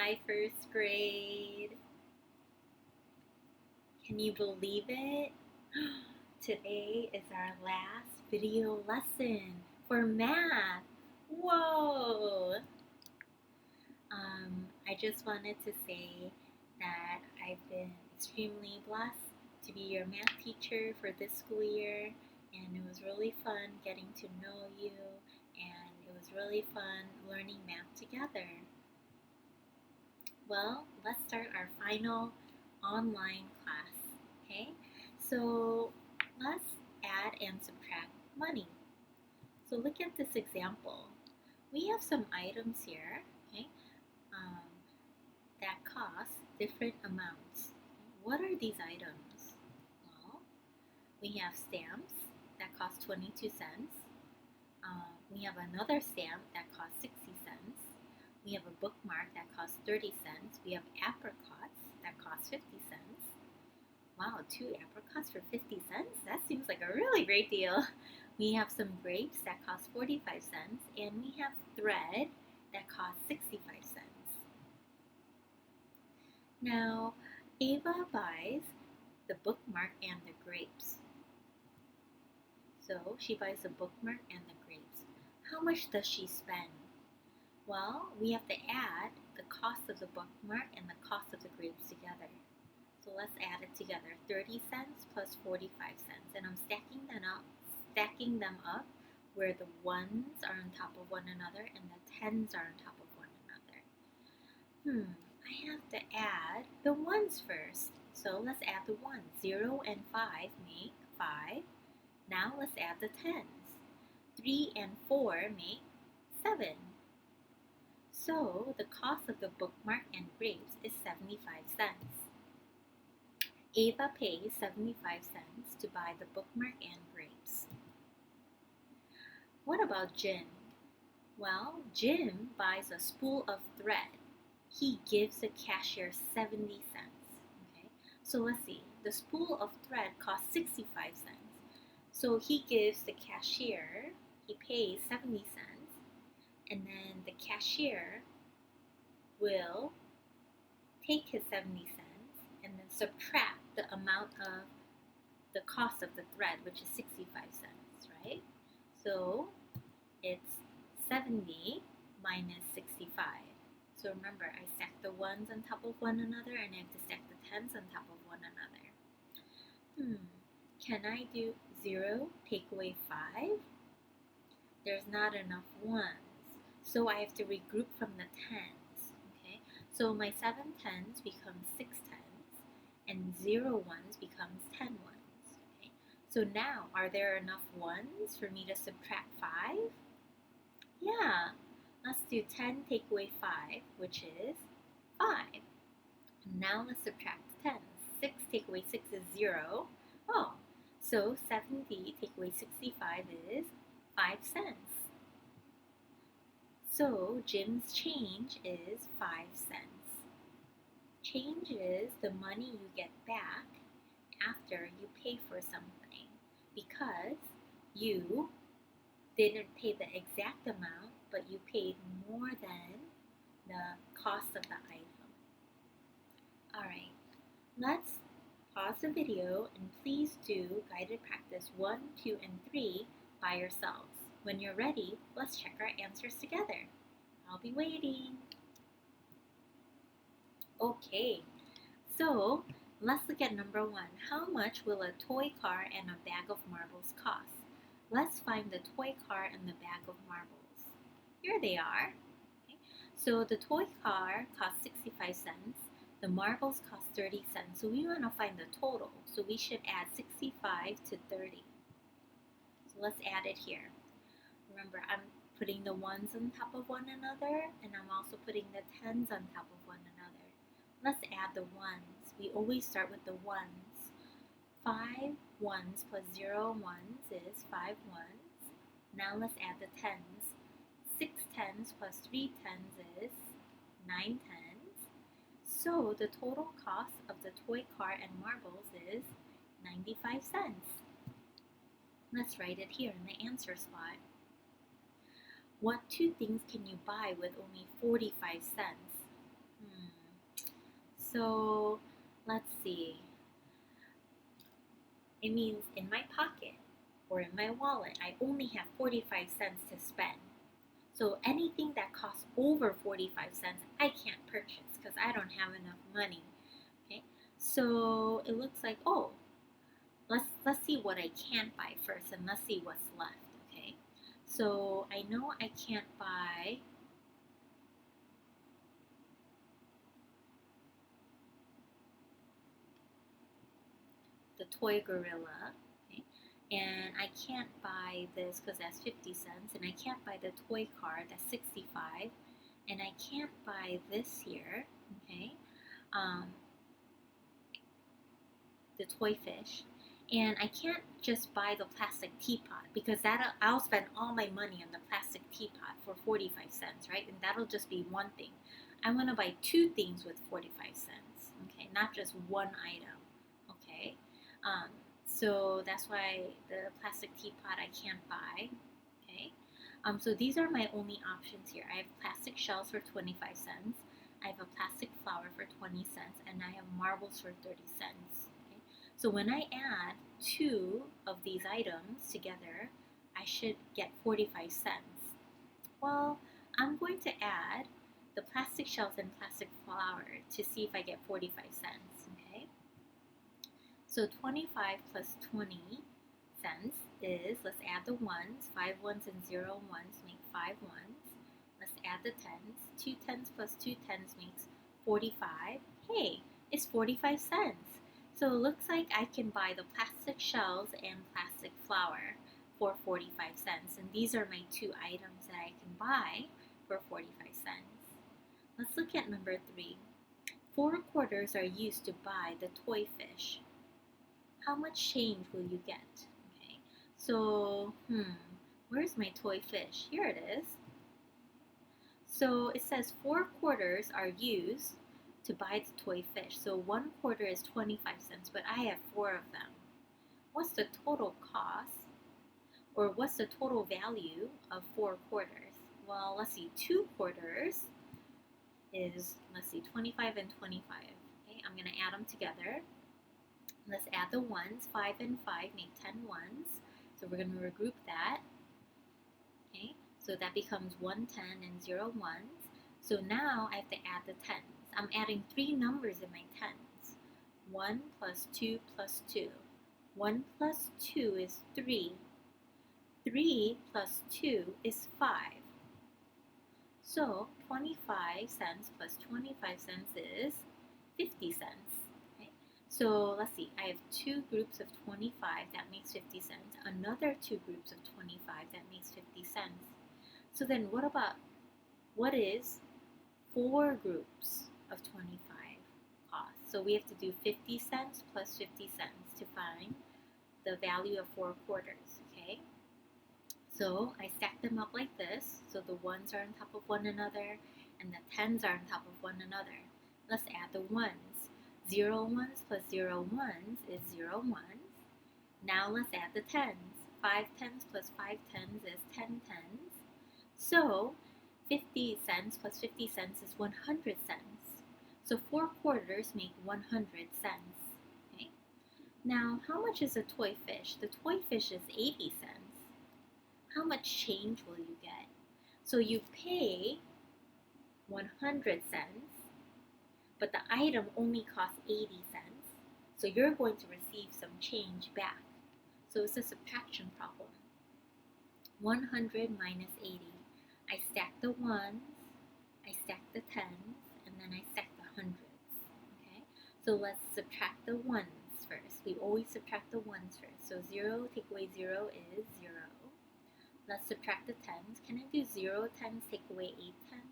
Hi, first grade. Can you believe it? Today is our last video lesson for math. Whoa! I just wanted to say that I've been extremely blessed to be your math teacher for this school year, and it was really fun getting to know you, and it was really fun learning math together. Well, let's start our final online class, okay? So let's add and subtract money. So look at this example. We have some items here, okay, um, that cost different amounts. What are these items? Well, we have stamps that cost 22 cents. We have another stamp that costs 60 cents. We have a bookmark that costs 30 cents. We have apricots that cost 50 cents. Wow, 2 apricots for 50 cents? That seems like a really great deal. We have some grapes that cost 45 cents, and we have thread that costs 65 cents. Now, Ava buys the bookmark and the grapes. So she buys the bookmark and the grapes. How much does she spend? Well, we have to add the cost of the bookmark and the cost of the grapes together. So let's add it together. 30 cents plus 45 cents. And I'm stacking them up where the ones are on top of one another and the tens are on top of one another. I have to add the ones first. So let's add the ones. 0 and 5 make 5. Now let's add the tens. 3 and 4 make 7. So the cost of the bookmark and grapes is 75 cents. Ava pays 75 cents to buy the bookmark and grapes. What about Jim? Well, Jim buys a spool of thread. He gives the cashier 70 cents. Okay, so let's see. The spool of thread costs 65 cents. So he gives the cashier, he pays 70 cents, and then the cashier will take his 70 cents and then subtract the amount of the cost of the thread, which is 65 cents, right? So it's 70 minus 65. So remember, I stack the ones on top of one another and I have to stack the tens on top of one another. Can I do 0 take away 5? There's not enough ones. So I have to regroup from the tens. Okay? So my 7 tens becomes 6 tens and 0 ones becomes 10 ones. Okay? So now, are there enough ones for me to subtract 5? Yeah. Let's do 10 take away 5, which is 5. Now let's subtract 10. 6 take away 6 is 0. Oh, so 70 take away 65 is 5 cents. So Jim's change is 5 cents. Change is the money you get back after you pay for something because you didn't pay the exact amount, but you paid more than the cost of the item. Alright, let's pause the video and please do guided practice 1, 2, and 3 by yourselves. When you're ready, let's check our answers together. I'll be waiting. Okay, so let's look at number 1. How much will a toy car and a bag of marbles cost? Let's find the toy car and the bag of marbles. Here they are. Okay. So the toy car costs 65 cents. The marbles cost 30 cents. So we want to find the total. So we should add 65 to 30. So let's add it here. Remember, I'm putting the ones on top of one another, and I'm also putting the tens on top of one another. Let's add the ones. We always start with the ones. 5 ones plus 0 ones is 5 ones. Now let's add the tens. 6 tens plus 3 tens is 9 tens. So the total cost of the toy car and marbles is 95 cents. Let's write it here in the answer spot. What 2 things can you buy with only 45 cents? So let's see. It means in my pocket or in my wallet, I only have 45 cents to spend. So anything that costs over 45 cents, I can't purchase because I don't have enough money. Okay, so it looks like, oh, let's see what I can't buy first, and let's see what's left. Okay, so I know I can't buy the toy gorilla. Okay, and I can't buy this because that's 50 cents, and I can't buy the toy car, that's 65, and I can't buy this here. Okay, um, the toy fish, and I can't just buy the plastic teapot because that I'll spend all my money on the plastic teapot for 45 cents, right? And that'll just be one thing. I want to buy two things with 45 cents, okay? Not just one item, okay? Um, so that's why the plastic teapot I can't buy, okay? So these are my only options here. I have plastic shells for 25 cents. I have a plastic flower for 20 cents, and I have marbles for 30 cents. Okay? So when I add two of these items together, I should get 45 cents. Well, I'm going to add the plastic shells and plastic flower to see if I get 45 cents. Okay? So 25 plus 20 cents is, let's add the ones, 5 ones and 0 ones make 5 ones. Let's add the tens, 2 tens plus 2 tens makes 45. Hey, it's 45 cents. So it looks like I can buy the plastic shells and plastic flower for 45 cents. And these are my two items that I can buy for 45 cents. Let's look at number 3. 4 quarters are used to buy the toy fish. How much change will you get? Okay, so, where's my toy fish? Here it is. So it says 4 quarters are used to buy the toy fish. So 1 quarter is 25 cents, but I have 4 of them. What's the total cost? Or what's the total value of 4 quarters? Well, let's see, 2 quarters is, 25 and 25. Okay, I'm going to add them together. Let's add the ones. 5 and 5 make 10 ones. So we're going to regroup that. Okay, so that becomes 1 10 and 0 ones. So now I have to add the tens. I'm adding 3 numbers in my tens. 1 plus 2 plus 2. 1 plus 2 is 3. 3 plus 2 is 5. So 25 cents plus 25 cents is 50 cents. Okay? So let's see, I have 2 groups of 25, that makes 50 cents. Another 2 groups of 25, that makes 50 cents. So then what is 4 groups of 25 cost? So we have to do 50 cents plus 50 cents to find the value of 4 quarters, okay? So I stack them up like this, so the ones are on top of one another, and the tens are on top of one another. Let's add the ones. 0 ones plus 0 ones is 0 ones. Now let's add the tens. 5 tens plus 5 tens is 10 tens. So 50 cents plus 50 cents is 100 cents. So 4 quarters make 100 cents. Okay? Now, how much is a toy fish? The toy fish is 80 cents. How much change will you get? So you pay 100 cents, but the item only costs 80 cents. So you're going to receive some change back. So it's a subtraction problem. 100 minus 80. I stack the ones, I stack the tens, and then I stack the hundreds. Okay? So let's subtract the ones first. We always subtract the ones first. So 0 take away 0 is 0. Let's subtract the tens. Can I do 0 tens take away 8 tens?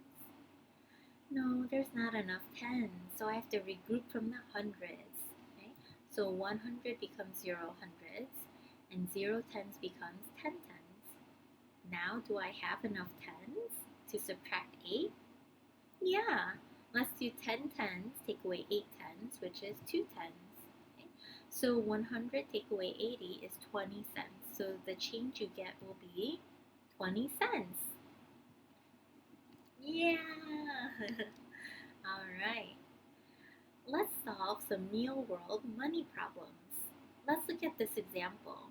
No, there's not enough tens, so I have to regroup from the hundreds. Okay? So 100 becomes 0 hundreds, and 0 tens becomes 10 tens. Now, do I have enough tens to subtract 8? Yeah, let's do 10 tens take away 8 tens, which is 2 tens. Okay? So 100 take away 80 is 20 cents. So the change you get will be 20 cents. Yeah! All right. Let's solve some real-world money problems. Let's look at this example.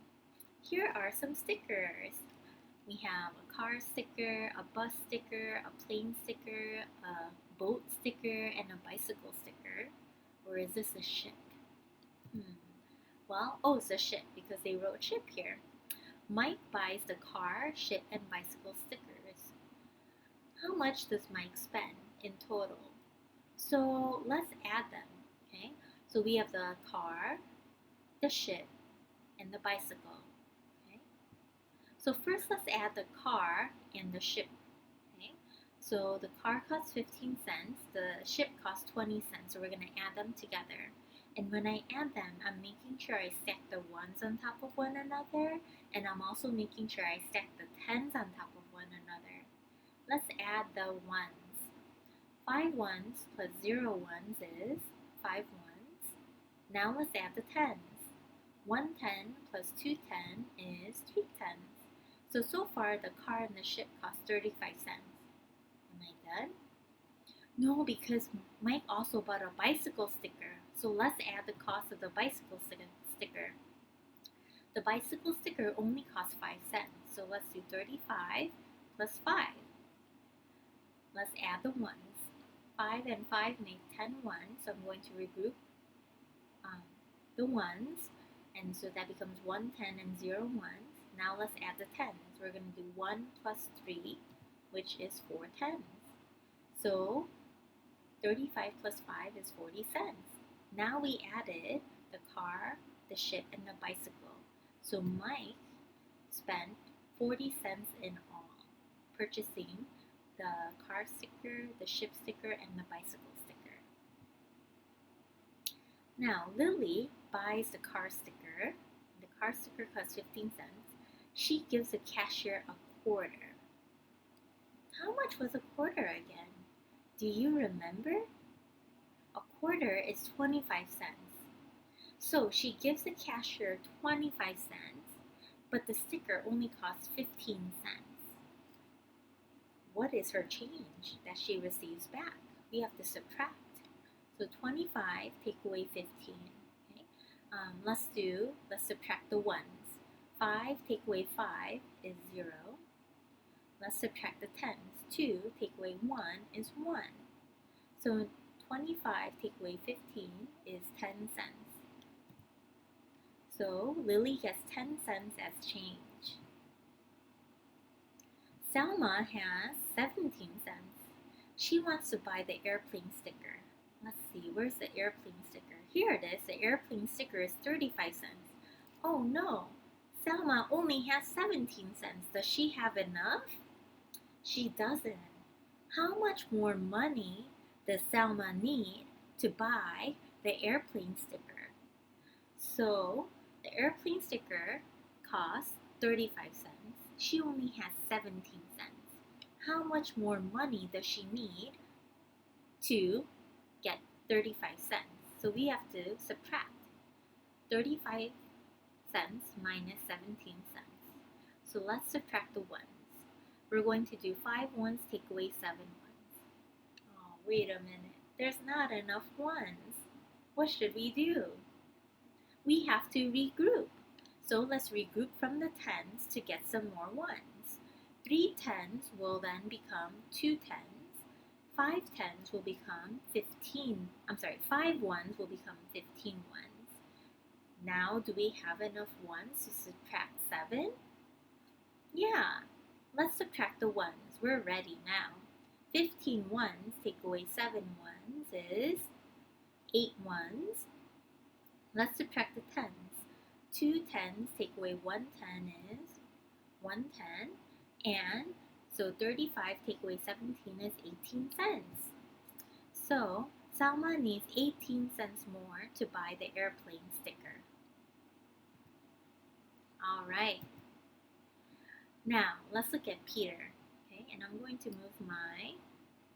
Here are some stickers. We have a car sticker, a bus sticker, a plane sticker, a boat sticker, and a bicycle sticker. Or is this a ship? Well, it's a ship because they wrote ship here. Mike buys the car, ship, and bicycle stickers. How much does Mike spend in total? So let's add them, okay? So we have the car, the ship, and the bicycle, okay? So first let's add the car and the ship, okay? So the car costs 15 cents, the ship costs 20 cents, so we're gonna add them together. And when I add them, I'm making sure I stack the ones on top of one another, and I'm also making sure I stack the tens on top of one another. Let's add the ones. 5 ones plus 0 ones is 5 ones. Now let's add the tens. 1 10 plus 2 10 is 3 tens. So far the car and the ship cost 35 cents. Am I done? No, because Mike also bought a bicycle sticker. So let's add the cost of the bicycle sticker. The bicycle sticker only costs 5 cents. So let's do 35 plus 5. Let's add the ones. 5 and 5 make 10 ones. So I'm going to regroup the ones. And so that becomes 1 10 and 0 ones. Now let's add the tens. We're going to do 1 plus 3, which is 4 tens. So 35 plus 5 is 40 cents. Now we added the car, the ship, and the bicycle. So Mike spent 40 cents in all, purchasing the car sticker, the ship sticker, and the bicycle sticker. Now Lily buys the car sticker. The car sticker costs 15 cents. She gives the cashier a quarter. How much was a quarter again? Do you remember? A quarter is 25 cents. So she gives the cashier 25 cents, but the sticker only costs 15 cents. What is her change that she receives back? We have to subtract. So 25 take away 15. Okay? Let's subtract the ones. 5 take away 5 is 0. Let's subtract the tens. 2 take away 1 is 1. So 25 take away 15 is 10 cents. So Lily gets 10 cents as change. Selma has 17 cents. She wants to buy the airplane sticker. Let's see, where's the airplane sticker? Here it is. The airplane sticker is 35 cents. Oh no, Selma only has 17 cents. Does she have enough? She doesn't. How much more money does Selma need to buy the airplane sticker? So the airplane sticker costs 35 cents. She only has 17 cents. How much more money does she need to get 35 cents? So we have to subtract 35 cents minus 17 cents. So let's subtract the ones. We're going to do 5 ones take away 7 ones. Oh, wait a minute. There's not enough ones. What should we do? We have to regroup. So let's regroup from the tens to get some more ones. 3 tens will then become 2 tens. 5 tens will become 5 ones will become 15 ones. Now, do we have enough ones to subtract 7? Yeah. Let's subtract the ones. We're ready now. 15 ones take away 7 ones is 8 ones. Let's subtract the tens. 2 tens take away 1 10 is 1 10. And so 35 take away 17 is 18 cents. So Selma needs 18 cents more to buy the airplane sticker. All right. Now, let's look at Peter, okay? And I'm going to move my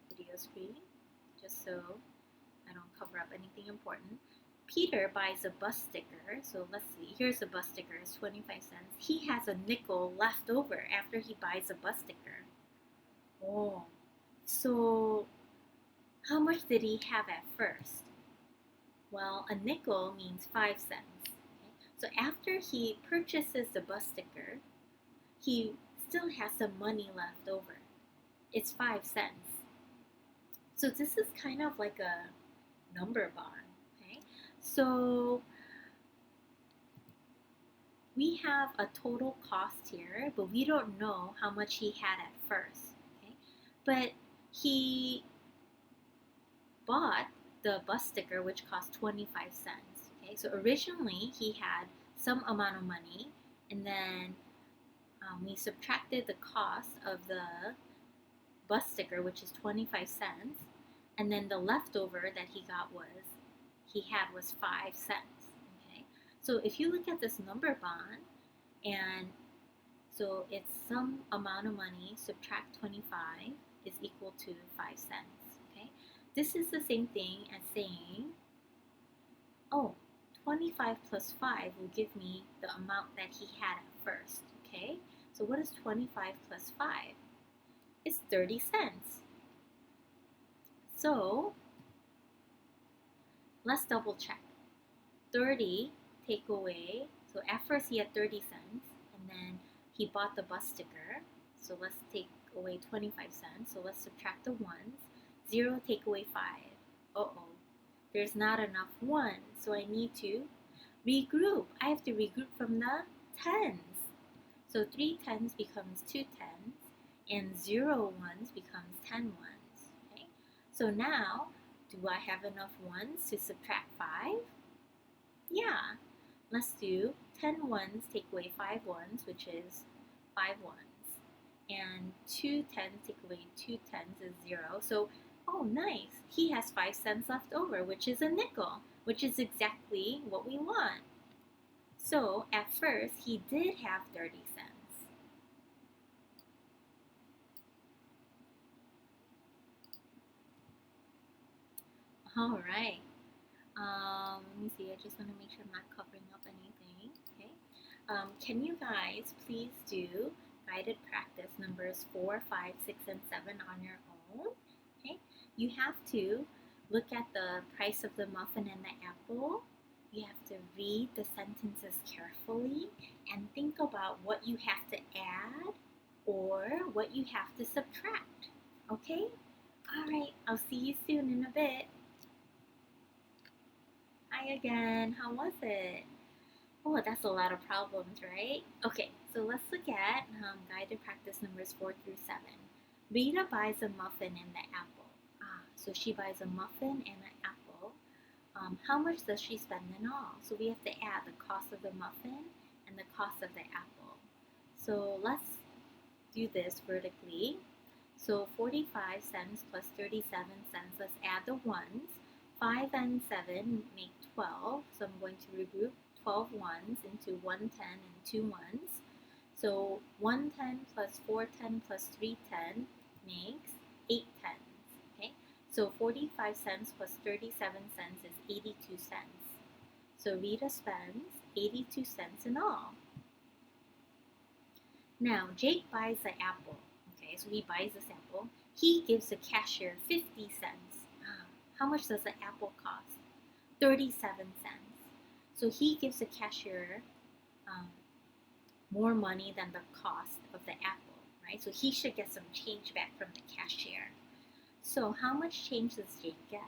video screen just so I don't cover up anything important. Peter buys a bus sticker, so let's see. Here's a bus sticker, it's 25 cents. He has a nickel left over after he buys a bus sticker. Oh, so how much did he have at first? Well, a nickel means 5 cents. Okay? So after he purchases the bus sticker, he still has some money left over. It's 5 cents. So this is kind of like a number bond. Okay? So we have a total cost here, but we don't know how much he had at first. Okay? But he bought the bus sticker, which cost 25 cents. Okay, so originally he had some amount of money, and then we subtracted the cost of the bus sticker, which is 25 cents, and then the leftover that he had was 5 cents. Okay, so if you look at this number bond, and so it's some amount of money subtract 25 is equal to 5 cents. Okay, this is the same thing as saying, oh, 25 plus 5 will give me the amount that he had at first. Okay, so what is 25 plus 5? It's 30 cents. So let's double check. 30 take away, so at first he had 30 cents, and then he bought the bus sticker. So let's take away 25 cents. So let's subtract the ones. 0 take away 5. Uh-oh. There's not enough ones, so I need to regroup. I have to regroup from the tens. So 3 tens becomes 2 tens, and 0 ones becomes 10 ones. Okay? So now, do I have enough ones to subtract 5? Yeah. Let's do 10 ones take away 5 ones, which is 5 ones. And 2 tens take away 2 tens is 0. So, oh, nice. He has 5 cents left over, which is a nickel, which is exactly what we want. So, at first, he did have 30 cents. All right. Let me see. I just want to make sure I'm not covering up anything. Okay. Can you guys please do guided practice numbers 4, 5, 6, and 7 on your own? Okay. You have to look at the price of the muffin and the apple. You have to read the sentences carefully and think about what you have to add or what you have to subtract. Okay? All right. I'll see you soon in a bit. Hi again. How was it? Oh, that's a lot of problems, right? Okay, so let's look at guided practice numbers 4 through 7. Rita buys a muffin and the apple. So she buys a muffin and an apple. How much does she spend in all? So we have to add the cost of the muffin and the cost of the apple. So let's do this vertically. So 45 cents plus 37 cents. Let's add the ones. 5 and 7 make 12. So I'm going to regroup 12 ones into 110 and 2 ones. So 110 plus 410 plus 310 makes 8 tens. Okay? So 45 cents plus 37 cents is 82 cents. So Rita spends 82 cents in all. Now Jake buys the apple. Okay, so he buys this apple. He gives the cashier 50 cents. How much does the apple cost? 37 cents. So he gives the cashier more money than the cost of the apple, right? So he should get some change back from the cashier. So how much change does Jake get?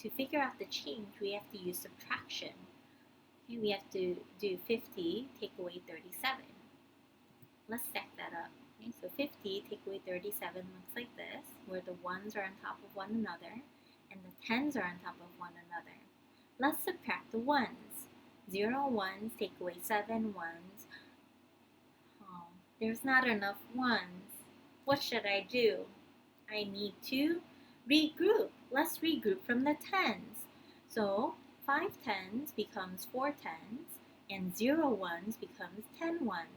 To figure out the change, we have to use subtraction. Okay, we have to do 50 take away 37. Let's stack that up. Okay, so 50 take away 37 looks like this, where the ones are on top of one another and the tens are on top of one another. Let's subtract the ones. 0 ones take away 7 ones. Oh, there's not enough ones. What should I do? I need to regroup. Let's regroup from the tens. So 5 tens becomes 4 tens and 0 ones becomes 10 ones.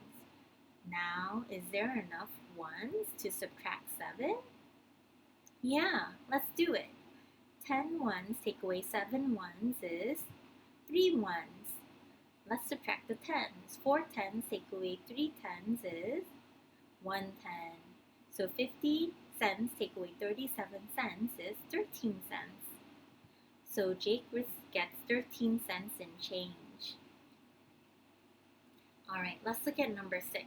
Now, is there enough ones to subtract 7? Yeah, let's do it. 10 ones take away 7 ones is 3 ones. Let's subtract the tens. 4 tens take away 3 tens is 1 10. So 50 cents take away 37 cents is 13 cents. So Jake gets 13 cents in change. Alright, let's look at number 6.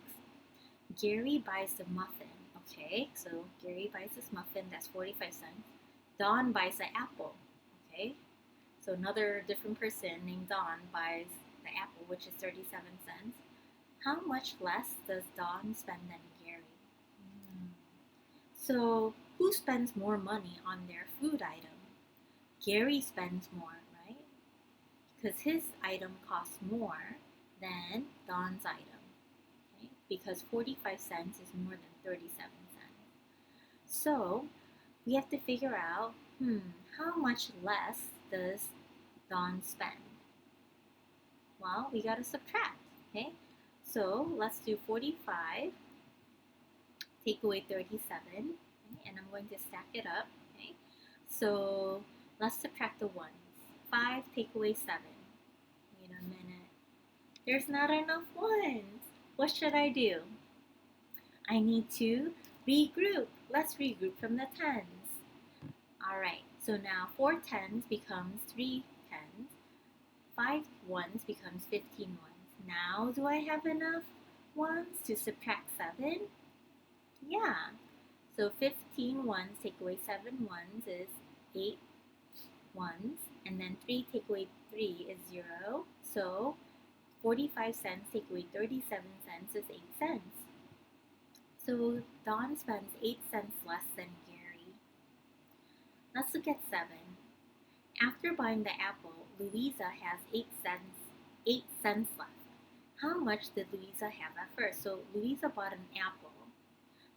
Gary buys a muffin. Okay, so Gary buys this muffin, that's 45 cents. Don buys an apple. Okay, so another different person named Don buys the apple, which is 37 cents. How much less does Don spend than Gary? So who spends more money on their food item? Gary spends more, right? Because his item costs more than Don's item. Okay? Because 45 cents is more than 37 cents. So we have to figure out, how much less does Don spend? Well, we got to subtract, okay? So let's do 45, take away 37, okay? And I'm going to stack it up, okay? So let's subtract the ones. 5 take away 7. Wait a minute. There's not enough ones. What should I do? I need to regroup. Let's regroup from the tens. Alright, so now 4 tens becomes 3 tens. 5 ones becomes 15 ones. Now do I have enough ones to subtract 7? Yeah. So 15 ones take away 7 ones is 8 ones. And then 3 take away 3 is 0. So 45 cents take away 37 cents is 8 cents. So Don spends 8 cents less than Gary. Let's look at 7. After buying the apple, Louisa has 8 cents left. How much did Louisa have at first? So Louisa bought an apple.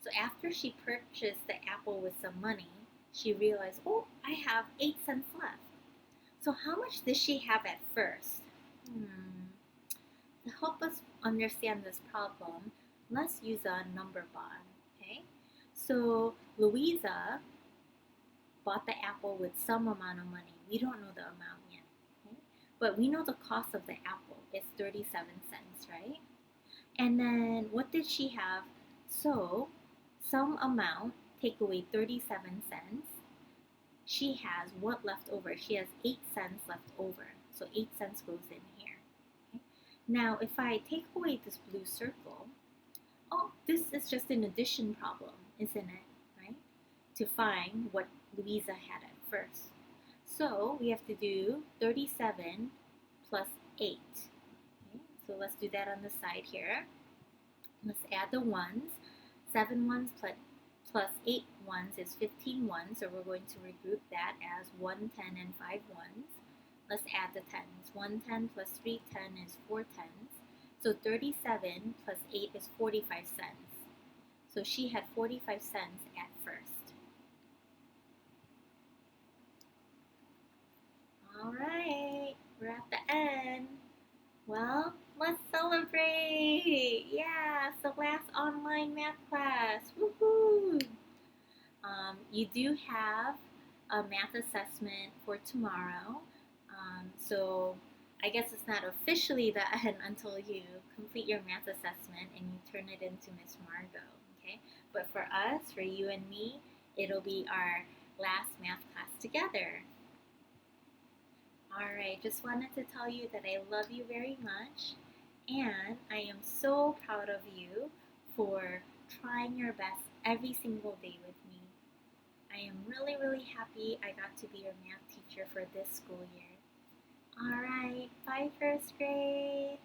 So after she purchased the apple with some money, she realized, oh, I have 8 cents left. So how much did she have at first? To help us understand this problem, let's use a number bond, okay? So Louisa bought the apple with some amount of money. We don't know the amount yet, okay? But we know the cost of the apple is 37 cents, right? And then what did she have? So some amount, take away 37 cents. She has what left over? She has 8 cents left over. So 8 cents goes in here. Okay? Now, if I take away this blue circle, oh, this is just an addition problem, isn't it? Right? To find what Louisa had at first. So we have to do 37 plus 8. Okay? So let's do that on the side here. Let's add the ones. 7 ones plus 8 ones is 15 ones, so we're going to regroup that as 1 10 and 5 ones. Let's add the tens. 1 10 plus 3 10 is 4 tens. So 37 plus 8 is 45 cents. So she had 45 cents at first. All right, we're at the end. Well, let's celebrate! Yeah, it's the last online math class. Woohoo! You do have a math assessment for tomorrow. So I guess it's not officially the end until you complete your math assessment and you turn it into Miss Margot. Okay? But for us, for you and me, it'll be our last math class together. Alright, just wanted to tell you that I love you very much and I am so proud of you for trying your best every single day with me. I am really, really happy I got to be your math teacher for this school year. Alright, bye first grade!